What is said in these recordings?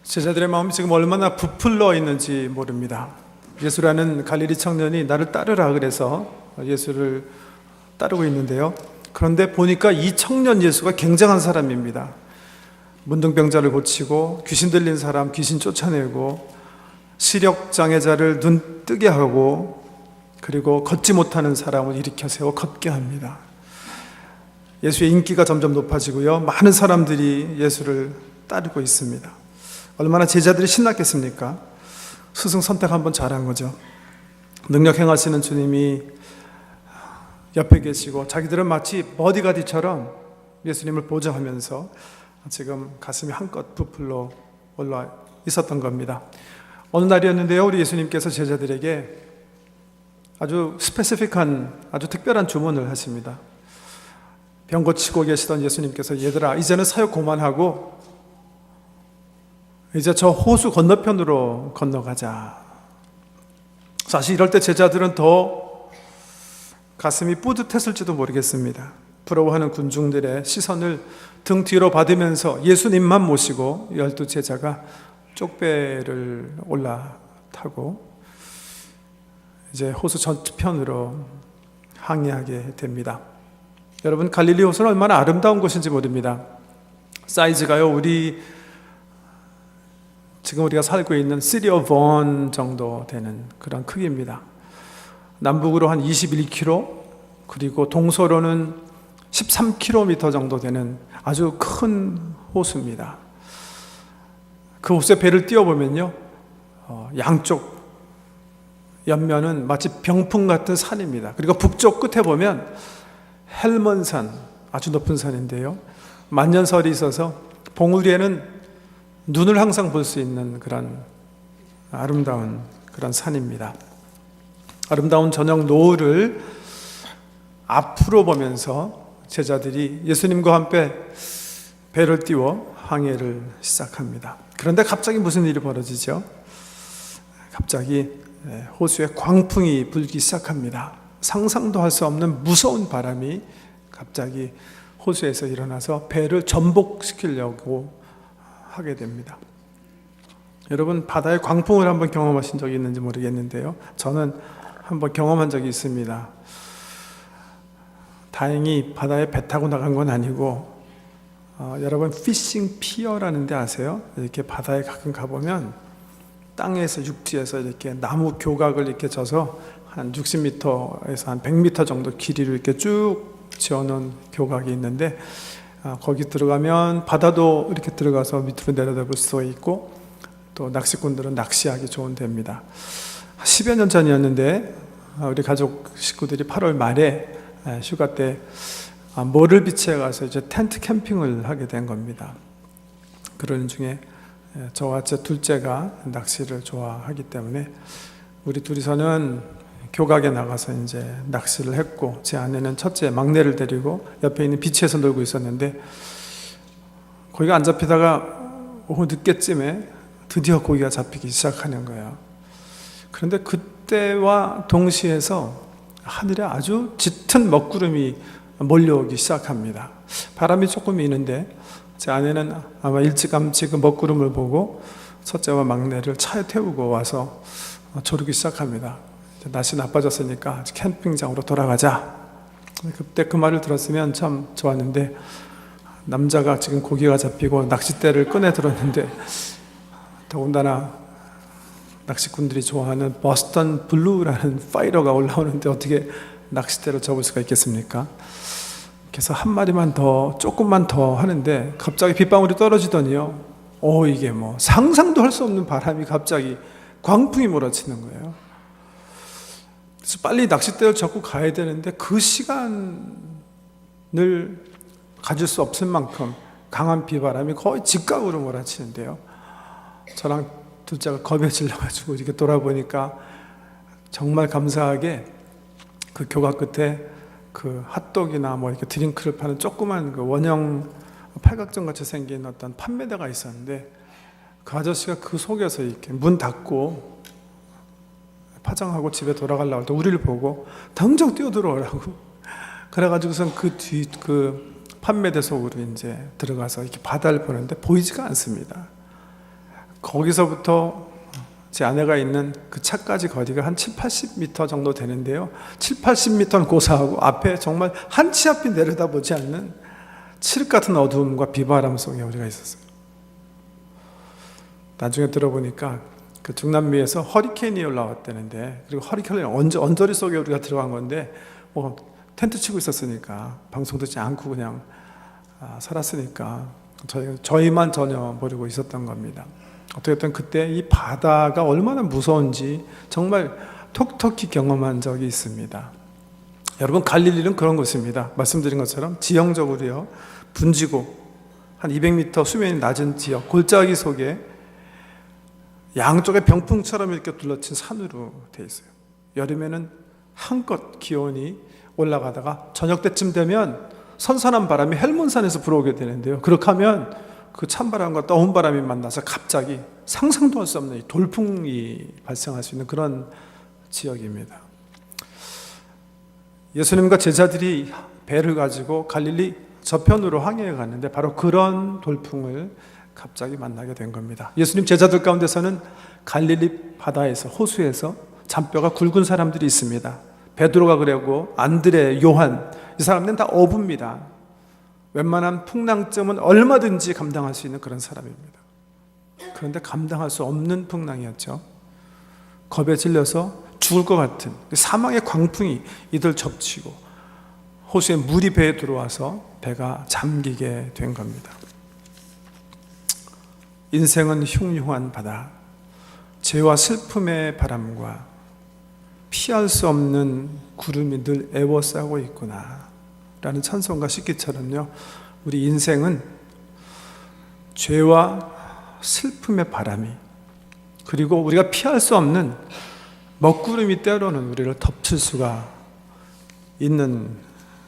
제자들의 마음이 지금 얼마나 부풀러 있는지 모릅니다. 예수라는 갈릴리 청년이 나를 따르라 그래서 예수를 따르고 있는데요. 그런데 보니까 이 청년 예수가 굉장한 사람입니다. 문둥병자를 고치고 귀신 들린 사람 귀신 쫓아내고 시력장애자를 눈 뜨게 하고 그리고 걷지 못하는 사람을 일으켜 세워 걷게 합니다. 예수의 인기가 점점 높아지고요. 많은 사람들이 예수를 따르고 있습니다. 얼마나 제자들이 신났겠습니까? 스승 선택 한번 잘한 거죠. 능력 행하시는 주님이 옆에 계시고 자기들은 마치 버디가디처럼 예수님을 보좌하면서 지금 가슴이 한껏 부풀러 올라 있었던 겁니다. 어느 날이었는데요, 우리 예수님께서 제자들에게 아주 스페시픽한 아주 특별한 주문을 하십니다. 병 고치고 계시던 예수님께서 얘들아 이제는 사역 그만하고 이제 저 호수 건너편으로 건너가자. 사실 이럴 때 제자들은 더 가슴이 뿌듯했을지도 모르겠습니다. 부러워하는 군중들의 시선을 등 뒤로 받으면서 예수님만 모시고 12 제자가 쪽배를 올라타고 이제 호수 저편으로 항해하게 됩니다. 여러분, 갈릴리 호수는 얼마나 아름다운 곳인지 모릅니다. 사이즈가요, 지금 우리가 살고 있는 시리 오브 원 정도 되는 그런 크기입니다. 남북으로 한 21km, 그리고 동서로는 13km 정도 되는 아주 큰 호수입니다. 그 호수에 배를 띄워보면요, 양쪽 옆면은 마치 병풍 같은 산입니다. 그리고 북쪽 끝에 보면 헬먼산, 아주 높은 산인데요, 만년설이 있어서 봉우리에는 눈을 항상 볼 수 있는 그런 아름다운 그런 산입니다. 아름다운 저녁 노을을 앞으로 보면서 제자들이 예수님과 함께 배를 띄워 항해를 시작합니다. 그런데 갑자기 무슨 일이 벌어지죠? 갑자기 호수에 광풍이 불기 시작합니다. 상상도 할 수 없는 무서운 바람이 갑자기 호수에서 일어나서 배를 전복시키려고 하게 됩니다. 여러분, 바다의 광풍을 한번 경험하신 적이 있는지 모르겠는데요, 저는 한번 경험한 적이 있습니다. 다행히 바다에 배 타고 나간 건 아니고 여러분, 피싱 피어라는 데 아세요? 이렇게 바다에 가끔 가보면 땅에서 육지에서 이렇게 나무 교각을 이렇게 져서 한 60m에서 한 100m 정도 길이를 이렇게 쭉 지어놓은 교각이 있는데, 거기 들어가면 바다도 이렇게 들어가서 밑으로 내려다볼 수 있고 또 낚시꾼들은 낚시하기 좋은 데입니다. 10여 년 전이었는데 우리 가족 식구들이 8월 말에 휴가 때 모를비치에 가서 이제 텐트 캠핑을 하게 된 겁니다. 그러는 중에 저와 제 둘째가 낚시를 좋아하기 때문에 우리 둘이서는 교각에 나가서 이제 낚시를 했고, 제 아내는 첫째 막내를 데리고 옆에 있는 비치에서 놀고 있었는데, 고기가 안 잡히다가 오후 늦게쯤에 드디어 고기가 잡히기 시작하는 거예요. 그런데 그때와 동시에서 하늘에 아주 짙은 먹구름이 몰려오기 시작합니다. 바람이 조금 이는데 제 아내는 아마 일찌감치 그 먹구름을 보고 첫째와 막내를 차에 태우고 와서 조르기 시작합니다. 날씨 나빠졌으니까 캠핑장으로 돌아가자. 그때 그 말을 들었으면 참 좋았는데, 남자가 지금 고기가 잡히고 낚싯대를 꺼내 들었는데, 더군다나 낚시꾼들이 좋아하는 버스턴 블루라는 파이러가 올라오는데 어떻게 낚싯대로 접을 수가 있겠습니까? 그래서 한 마리만 더, 조금만 더 하는데 갑자기 빗방울이 떨어지더니요, 이게 뭐 상상도 할 수 없는 바람이 갑자기 광풍이 몰아치는 거예요. 그래서 빨리 낚싯대를 접고 가야 되는데 그 시간을 가질 수 없을 만큼 강한 비바람이 거의 직각으로 몰아치는데요, 저랑 둘째가 겁에 질려가지고 이렇게 돌아보니까 정말 감사하게 그 교각 끝에 그 핫도그나 뭐 이렇게 드링크를 파는 조그만 그 원형 팔각정 같이 생긴 어떤 판매대가 있었는데, 그 아저씨가 그 속에서 이렇게 문 닫고 파장하고 집에 돌아가려고 할 때 우리를 보고 당장 뛰어들어오라고 그래가지고선 그 판매대 속으로 이제 들어가서 이렇게 바다를 보는데 보이지가 않습니다. 거기서부터 제 아내가 있는 그 차까지 거리가 한 7, 80m 정도 되는데요. 7, 80m는 고사하고 앞에 정말 한 치 앞이 내려다보지 않는 칠흑 같은 어두움과 비바람 속에 우리가 있었어요. 나중에 들어보니까 그 중남미에서 허리케인이 올라왔다는데, 그리고 허리케인이 언저리 속에 우리가 들어간 건데 뭐 텐트 치고 있었으니까 방송 듣지 않고 그냥 살았으니까 저희만 전혀 모르고 있었던 겁니다. 어떻든 그때 이 바다가 얼마나 무서운지 정말 톡톡히 경험한 적이 있습니다. 여러분, 갈릴리는 그런 곳입니다. 말씀드린 것처럼 지형적으로요, 분지고 한 200m 수면이 낮은 지역, 골짜기 속에 양쪽에 병풍처럼 이렇게 둘러친 산으로 되어 있어요. 여름에는 한껏 기온이 올라가다가 저녁 때쯤 되면 선선한 바람이 헬몬산에서 불어오게 되는데요. 그렇게 하면 그 찬바람과 떠운 바람이 만나서 갑자기 상상도 할 수 없는 돌풍이 발생할 수 있는 그런 지역입니다. 예수님과 제자들이 배를 가지고 갈릴리 저편으로 항해해 갔는데 바로 그런 돌풍을 갑자기 만나게 된 겁니다. 예수님 제자들 가운데서는 갈릴리 바다에서, 호수에서 잔뼈가 굵은 사람들이 있습니다. 베드로가 그러고 안드레, 요한, 이 사람들은 다 어부입니다. 웬만한 풍랑쯤은 얼마든지 감당할 수 있는 그런 사람입니다. 그런데 감당할 수 없는 풍랑이었죠. 겁에 질려서 죽을 것 같은 사망의 광풍이 이들 접치고 호수에 물이 배에 들어와서 배가 잠기게 된 겁니다. 인생은 흉흉한 바다, 죄와 슬픔의 바람과 피할 수 없는 구름이 늘 에워싸고 있구나 라는 찬송가 시기처럼요, 우리 인생은 죄와 슬픔의 바람이, 그리고 우리가 피할 수 없는 먹구름이 때로는 우리를 덮칠 수가 있는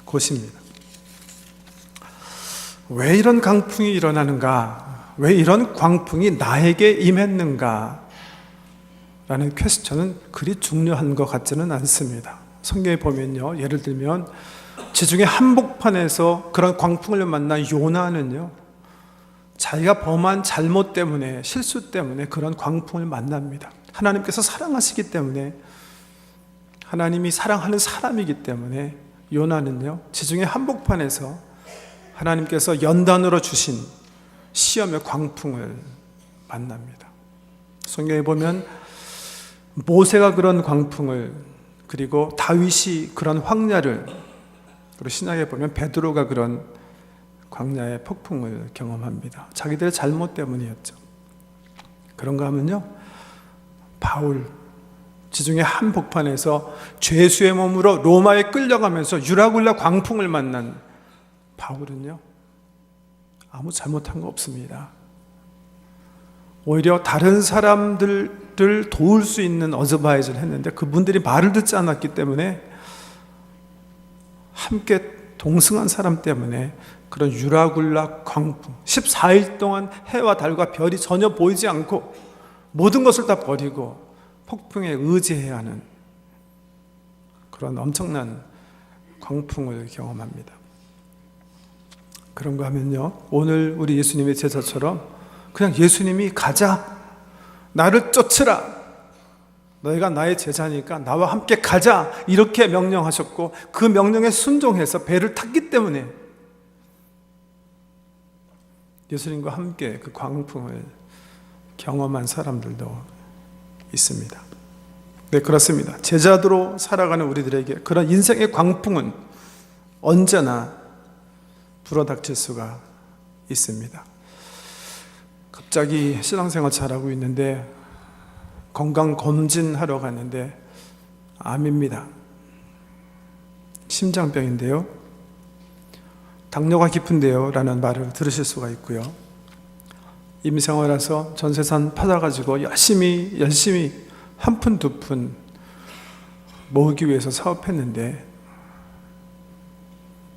곳입니다. 왜 이런 강풍이 일어나는가? 왜 이런 광풍이 나에게 임했는가? 라는 퀘스천은 그리 중요한 것 같지는 않습니다. 성경에 보면요, 예를 들면 지중해 한복판에서 그런 광풍을 만난 요나는요, 자기가 범한 잘못 때문에, 실수 때문에 그런 광풍을 만납니다. 하나님께서 사랑하시기 때문에, 하나님이 사랑하는 사람이기 때문에 요나는요, 지중해 한복판에서 하나님께서 연단으로 주신 시험의 광풍을 만납니다. 성경에 보면 모세가 그런 광풍을, 그리고 다윗이 그런 황야를, 그리고 신약에 보면 베드로가 그런 광야의 폭풍을 경험합니다. 자기들의 잘못 때문이었죠. 그런가 하면요, 바울, 지중해 한복판에서 죄수의 몸으로 로마에 끌려가면서 유라굴라 광풍을 만난 바울은요, 아무 잘못한 거 없습니다. 오히려 다른 사람들을 도울 수 있는 어드바이즈를 했는데 그분들이 말을 듣지 않았기 때문에, 함께 동승한 사람 때문에 그런 유라굴라 광풍, 14일 동안 해와 달과 별이 전혀 보이지 않고 모든 것을 다 버리고 폭풍에 의지해야 하는 그런 엄청난 광풍을 경험합니다. 그런가 하면요, 오늘 우리 예수님의 제자처럼 그냥 예수님이 가자, 나를 쫓으라, 너희가 나의 제자니까 나와 함께 가자, 이렇게 명령하셨고 그 명령에 순종해서 배를 탔기 때문에 예수님과 함께 그 광풍을 경험한 사람들도 있습니다. 네, 그렇습니다. 제자도로 살아가는 우리들에게 그런 인생의 광풍은 언제나 불어닥칠 수가 있습니다. 갑자기 신앙생활 잘하고 있는데 건강검진하러 갔는데 암입니다. 심장병인데요, 당뇨가 깊은데요 라는 말을 들으실 수가 있고요, 임생활에서 전세산 팔아가지고 열심히 한 푼 두 푼 모으기 위해서 사업했는데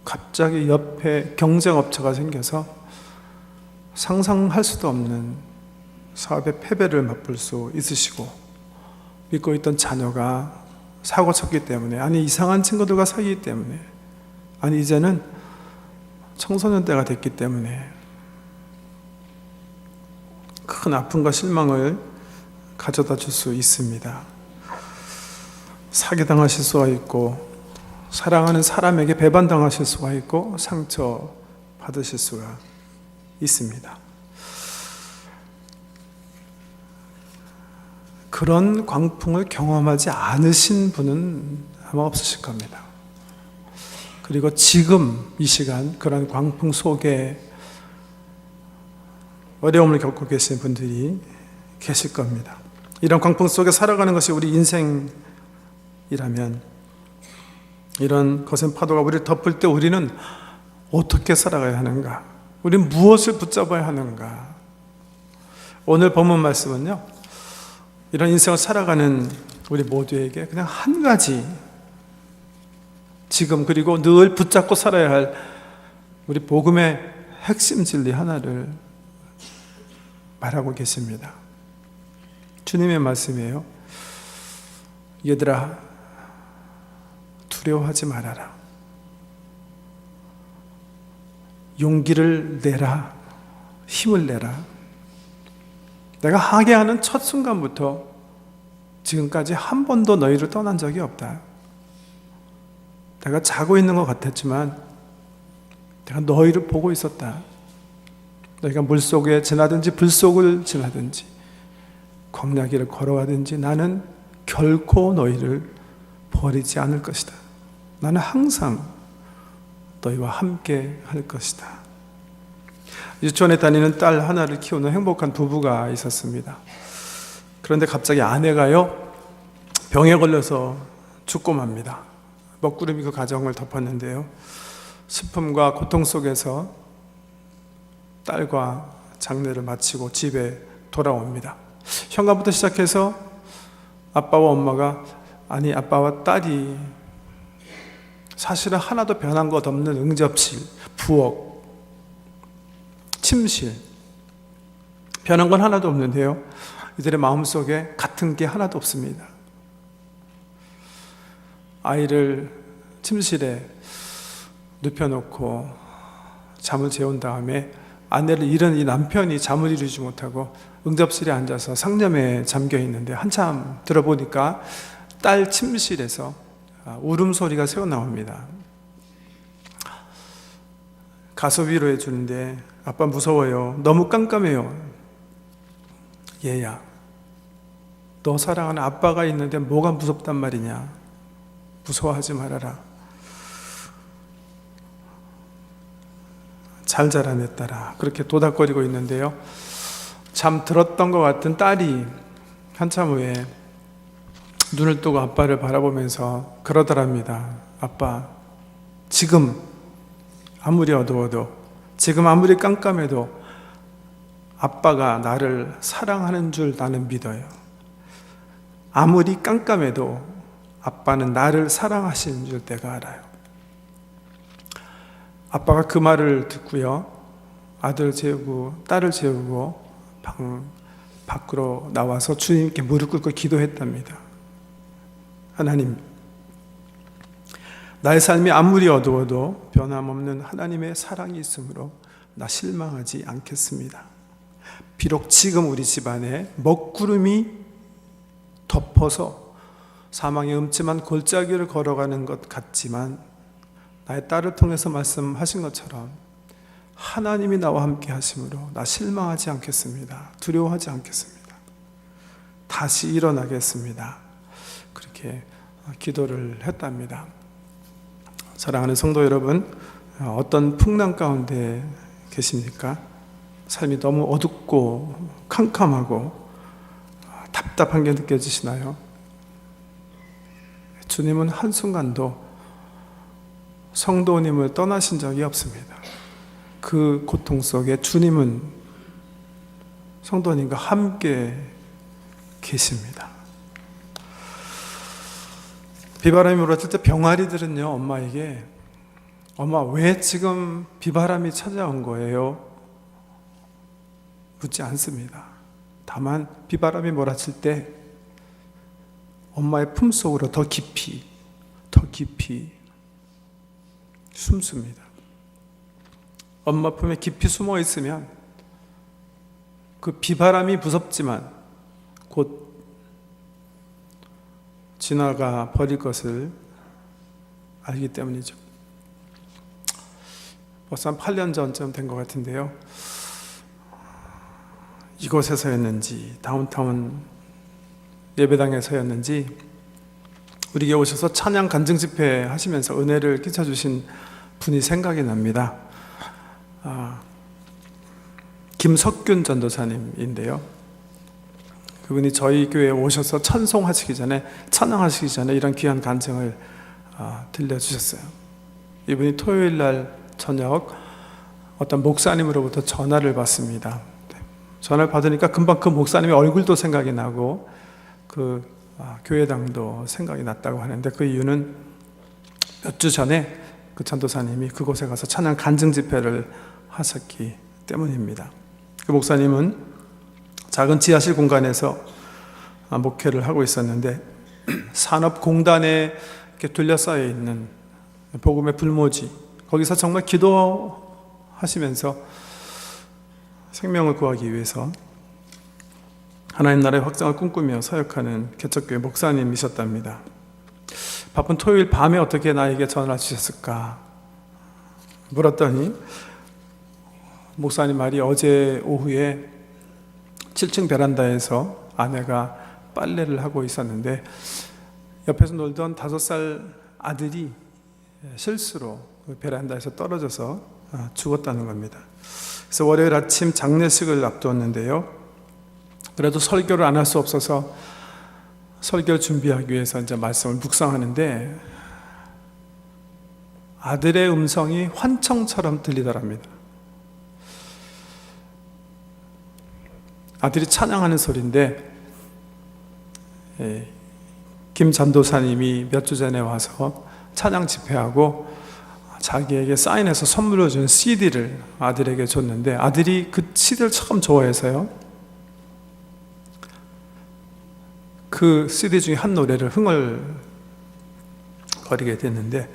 갑자기 옆에 경쟁업체가 생겨서 상상할 수도 없는 사업의 패배를 맛볼 수 있으시고, 믿고 있던 자녀가 사고 쳤기 때문에, 아니 이상한 친구들과 사귀기 때문에, 아니 이제는 청소년 때가 됐기 때문에 큰 아픔과 실망을 가져다 줄 수 있습니다. 사기당하실 수가 있고, 사랑하는 사람에게 배반당하실 수가 있고, 상처 받으실 수가 있습니다. 그런 광풍을 경험하지 않으신 분은 아마 없으실 겁니다. 그리고 지금 이 시간 그런 광풍 속에 어려움을 겪고 계신 분들이 계실 겁니다. 이런 광풍 속에 살아가는 것이 우리 인생이라면, 이런 거센 파도가 우리를 덮을 때 우리는 어떻게 살아가야 하는가? 우리는 무엇을 붙잡아야 하는가? 오늘 본문 말씀은요, 이런 인생을 살아가는 우리 모두에게 그냥 한 가지, 지금 그리고 늘 붙잡고 살아야 할 우리 복음의 핵심 진리 하나를 말하고 계십니다. 주님의 말씀이에요. 얘들아, 두려워하지 말아라. 용기를 내라. 힘을 내라. 내가 하게하는 첫 순간부터 지금까지 한 번도 너희를 떠난 적이 없다. 내가 자고 있는 것 같았지만 내가 너희를 보고 있었다. 너희가 물속에 지나든지 불속을 지나든지 광야길을 걸어가든지 나는 결코 너희를 버리지 않을 것이다. 나는 항상 너희와 함께 할 것이다. 유치원에 다니는 딸 하나를 키우는 행복한 부부가 있었습니다. 그런데 갑자기 아내가요, 병에 걸려서 죽고 맙니다. 먹구름이 그 가정을 덮었는데요, 슬픔과 고통 속에서 딸과 장례를 마치고 집에 돌아옵니다. 현관부터 시작해서 아빠와 엄마가, 아니 아빠와 딸이 사실은 하나도 변한 것 없는 응접실, 부엌, 침실, 변한 건 하나도 없는데요, 이들의 마음속에 같은 게 하나도 없습니다. 아이를 침실에 눕혀놓고 잠을 재운 다음에 아내를 잃은 이 남편이 잠을 이루지 못하고 응접실에 앉아서 상념에 잠겨 있는데, 한참 들어보니까 딸 침실에서 울음소리가 새어나옵니다. 가서 위로해 주는데, 아빠 무서워요. 너무 깜깜해요. 얘야, 너 사랑하는 아빠가 있는데 뭐가 무섭단 말이냐. 무서워하지 말아라. 잘 자라 내 딸아. 그렇게 도닥거리고 있는데요, 잠 들었던 것 같은 딸이 한참 후에 눈을 뜨고 아빠를 바라보면서 그러더랍니다. 아빠, 지금 아무리 어두워도, 지금 아무리 깜깜해도 아빠가 나를 사랑하는 줄 나는 믿어요. 아무리 깜깜해도 아빠는 나를 사랑하시는 줄 내가 알아요. 아빠가 그 말을 듣고요, 아들 재우고 딸을 재우고 방 밖으로 나와서 주님께 무릎 꿇고 기도했답니다. 하나님, 나의 삶이 아무리 어두워도 변함없는 하나님의 사랑이 있으므로 나 실망하지 않겠습니다. 비록 지금 우리 집안에 먹구름이 덮어서 사망의 음침한 골짜기를 걸어가는 것 같지만, 나의 딸을 통해서 말씀하신 것처럼 하나님이 나와 함께 하심으로 나 실망하지 않겠습니다. 두려워하지 않겠습니다. 다시 일어나겠습니다. 그렇게 기도를 했답니다. 사랑하는 성도 여러분, 어떤 풍랑 가운데 계십니까? 삶이 너무 어둡고 캄캄하고 답답한 게 느껴지시나요? 주님은 한순간도 성도님을 떠나신 적이 없습니다. 그 고통 속에 주님은 성도님과 함께 계십니다. 비바람이 불었을 때 병아리들은요, 엄마에게 엄마 왜 지금 비바람이 찾아온 거예요? 묻지 않습니다. 다만 비바람이 몰아칠 때 엄마의 품속으로 더 깊이 숨습니다. 엄마 품에 깊이 숨어 있으면 그 비바람이 무섭지만 곧 지나가 버릴 것을 알기 때문이죠. 벌써 한 8년 전쯤 된 것 같은데요. 이곳에서였는지 다운타운 예배당에서였는지 우리에게 오셔서 찬양 간증 집회 하시면서 은혜를 끼쳐주신 분이 생각이 납니다. 김석균 전도사님인데요. 그분이 저희 교회에 오셔서 찬송하시기 전에, 찬양하시기 전에 이런 귀한 간증을 들려주셨어요. 이분이 토요일 날 저녁 어떤 목사님으로부터 전화를 받습니다. 전화를 받으니까 금방 그 목사님의 얼굴도 생각이 나고 그 교회당도 생각이 났다고 하는데, 그 이유는 몇 주 전에 그 전도사님이 그곳에 가서 찬양 간증 집회를 하셨기 때문입니다. 그 목사님은 작은 지하실 공간에서 목회를 하고 있었는데, 산업공단에 이렇게 둘러싸여 있는 복음의 불모지, 거기서 정말 기도하시면서 생명을 구하기 위해서 하나님 나라의 확장을 꿈꾸며 사역하는 개척교회 목사님이셨답니다. 바쁜 토요일 밤에 어떻게 나에게 전화를 주셨을까 물었더니, 목사님 말이 어제 오후에 7층 베란다에서 아내가 빨래를 하고 있었는데 옆에서 놀던 5살 아들이 실수로 베란다에서 떨어져서 죽었다는 겁니다. 그래서 월요일 아침 장례식을 앞두었는데요. 그래도 설교를 안 할 수 없어서 설교를 준비하기 위해서 이제 말씀을 묵상하는데 아들의 음성이 환청처럼 들리더랍니다. 아들이 찬양하는 소리인데, 김 전도사님이 몇 주 전에 와서 찬양 집회하고 자기에게 사인해서 선물로 준 CD를 아들에게 줬는데, 아들이 그 CD를 참 좋아해서요, 그 CD 중에 한 노래를 흥얼거리게 됐는데,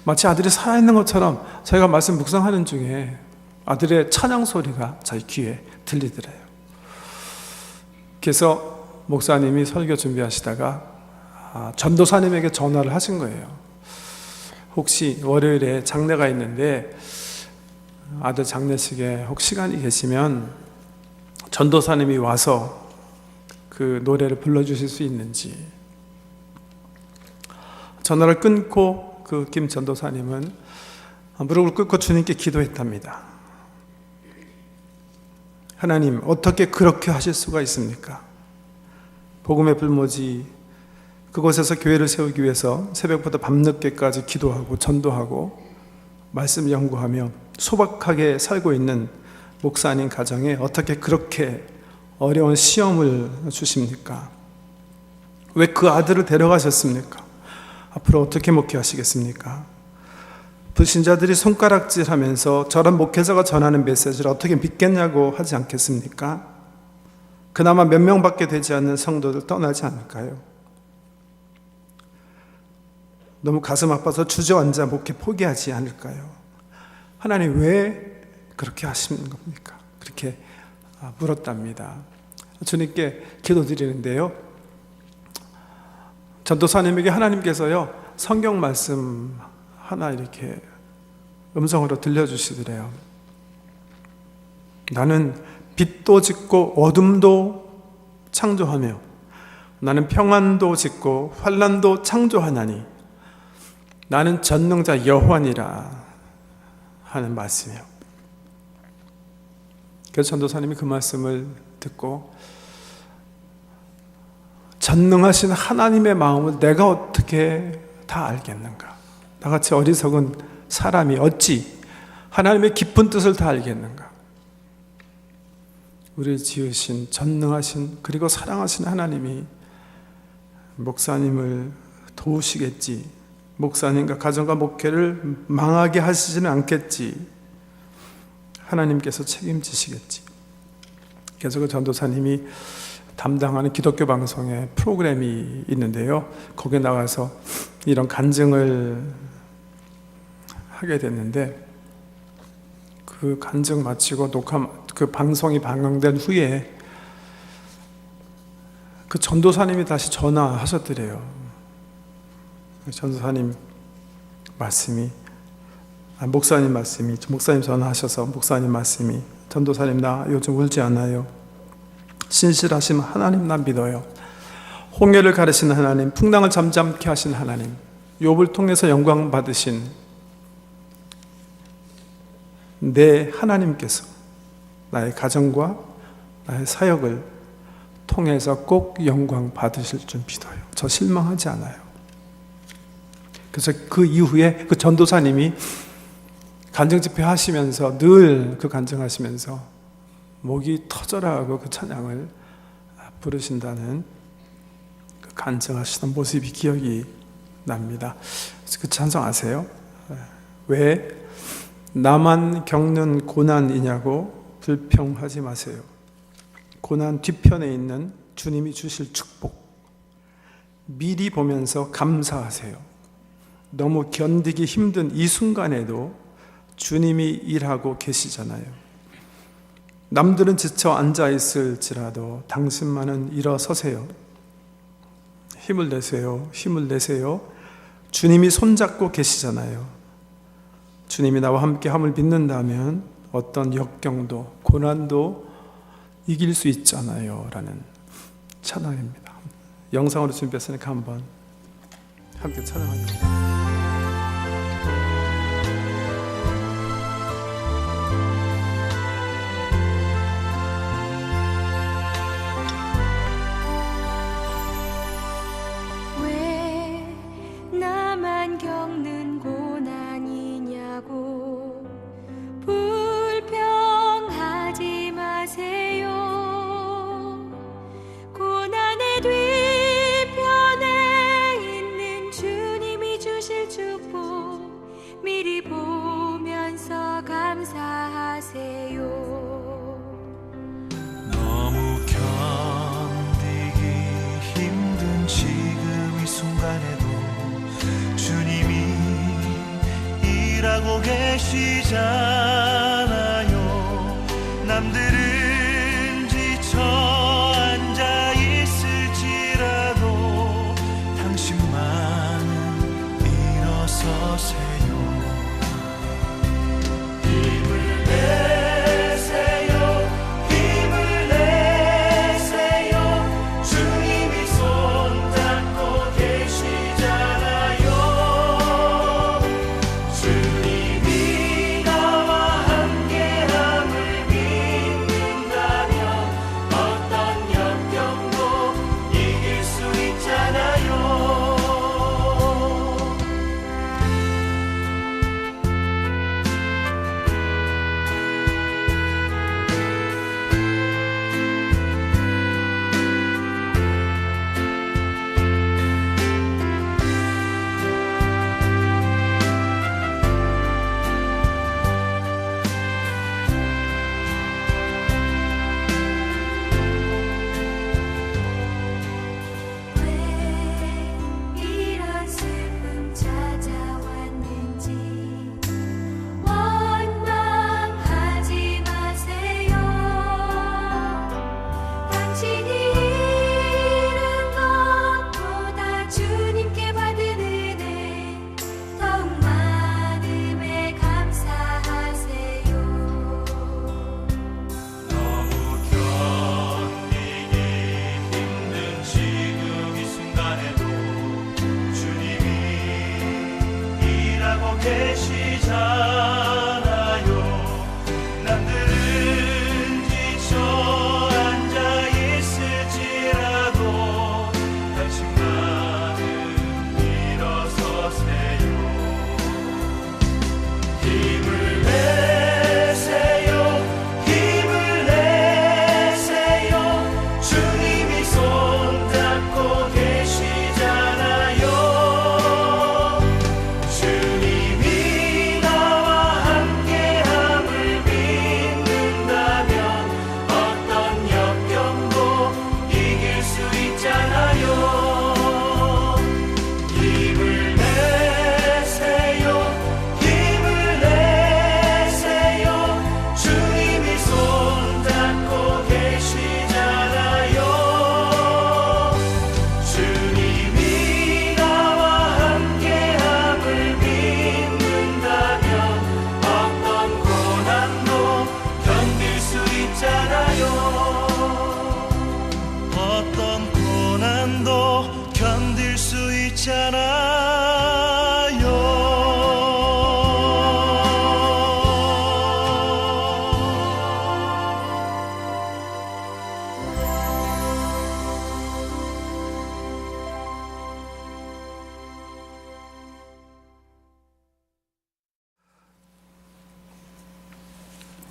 마치 아들이 살아있는 것처럼 저희가 말씀 묵상하는 중에 아들의 찬양 소리가 저희 귀에 들리더래요. 그래서 목사님이 설교 준비하시다가 전도사님에게 전화를 하신 거예요. 혹시 월요일에 장례가 있는데 아들 장례식에 혹시 시간이 계시면 전도사님이 와서 그 노래를 불러주실 수 있는지. 전화를 끊고 그 김 전도사님은 무릎을 꿇고 주님께 기도했답니다. 하나님, 어떻게 그렇게 하실 수가 있습니까? 복음의 불모지 그곳에서 교회를 세우기 위해서 새벽부터 밤늦게까지 기도하고 전도하고 말씀 연구하며 소박하게 살고 있는 목사님 가정에 어떻게 그렇게 어려운 시험을 주십니까? 왜 그 아들을 데려가셨습니까? 앞으로 어떻게 목회하시겠습니까? 불신자들이 손가락질하면서 저런 목회자가 전하는 메시지를 어떻게 믿겠냐고 하지 않겠습니까? 그나마 몇 명밖에 되지 않는 성도들 떠나지 않을까요? 너무 가슴 아파서 주저앉아 목회 포기하지 않을까요? 하나님, 왜 그렇게 하시는 겁니까? 그렇게 물었답니다. 주님께 기도드리는데요, 전도사님에게 하나님께서요 성경 말씀 하나 이렇게 음성으로 들려주시더래요. 나는 빛도 짓고 어둠도 창조하며 나는 평안도 짓고 환난도 창조하나니 나는 전능자 여호와니라 하는 말씀이요. 그래서 전도사님이 그 말씀을 듣고 전능하신 하나님의 마음을 내가 어떻게 다 알겠는가? 나같이 어리석은 사람이 어찌 하나님의 깊은 뜻을 다 알겠는가? 우리를 지으신 전능하신 그리고 사랑하신 하나님이 목사님을 도우시겠지, 목사님과 가정과 목회를 망하게 하시지는 않겠지, 하나님께서 책임지시겠지. 그래서 그 전도사님이 담당하는 기독교 방송의 프로그램이 있는데요, 거기에 나가서 이런 간증을 하게 됐는데, 그 그 간증 마치고 그 방송이 방영된 후에 그 전도사님이 다시 전화하셨더래요. 전도사님 말씀이 목사님 말씀이 목사님 전화하셔서 목사님 말씀이 전도사님 나 요즘 울지 않아요. 신실하신 하나님 나 믿어요. 홍해를 가르신 하나님, 풍랑을 잠잠케 하신 하나님, 욥을 통해서 영광 받으신 내 하나님께서 나의 가정과 나의 사역을 통해서 꼭 영광 받으실 줄 믿어요. 저 실망하지 않아요. 그래서 그 이후에 그 전도사님이 간증 집회 하시면서 늘 그 간증하시면서 목이 터져라 하고 그 찬양을 부르신다는 그 간증하시던 모습이 기억이 납니다. 그 찬송 아세요? 왜 나만 겪는 고난이냐고 불평하지 마세요. 고난 뒤편에 있는 주님이 주실 축복 미리 보면서 감사하세요. 너무 견디기 힘든 이 순간에도 주님이 일하고 계시잖아요. 남들은 지쳐 앉아 있을지라도 당신만은 일어서세요. 힘을 내세요. 힘을 내세요. 주님이 손잡고 계시잖아요. 주님이 나와 함께 함을 믿는다면 어떤 역경도 고난도 이길 수 있잖아요 라는 찬양입니다. 영상으로 준비했으니까 한번 함께 찬양하겠습니다. 겪는 고난이냐고 불평하지 마세요. 고난의 뒤편에 있는 주님이 주실 축복 미리 보면서 감사하세요. 너무 견디기 힘든 지금 이 순간에도 주님이 일하고 계시잖아요. 남들은 지쳐 앉아 있을지라도 당신만은 일어서세요. 힘을 내세요. 힘을 내세요. 주님이 손잡고 계시잖아요. 주님이 나와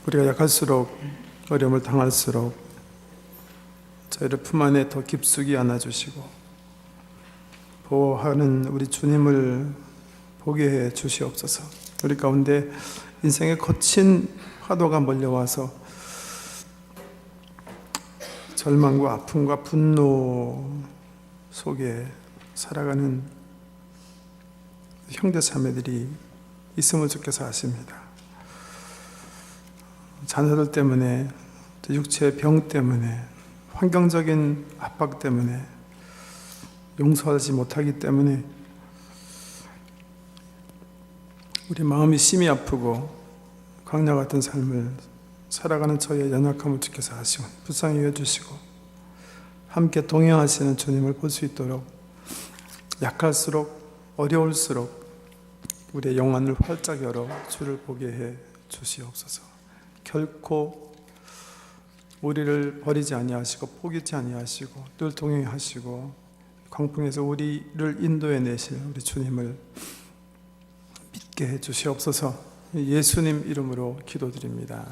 우리가 약할수록 어려움을 당할수록 저희를 품 안에 더 깊숙이 안아주시고 보호하는 우리 주님을 보게 해 주시옵소서. 우리 가운데 인생의 거친 파도가 몰려와서 절망과 아픔과 분노 속에 살아가는 형제 자매들이 있음을 주께서 아십니다. 자녀들 때문에, 육체의 병 때문에, 환경적인 압박 때문에, 용서하지 못하기 때문에 우리 마음이 심히 아프고 광야 같은 삶을 살아가는 저희의 연약함을 주께서 아시고 불쌍히 여겨주시고 함께 동행하시는 주님을 볼 수 있도록 약할수록 어려울수록 우리의 영안을 활짝 열어 주를 보게 해 주시옵소서. 결코 우리를 버리지 아니하시고 포기치 아니하시고 늘 동행하시고 광풍에서 우리를 인도해 내실 우리 주님을 믿게 해 주시옵소서. 예수님 이름으로 기도드립니다.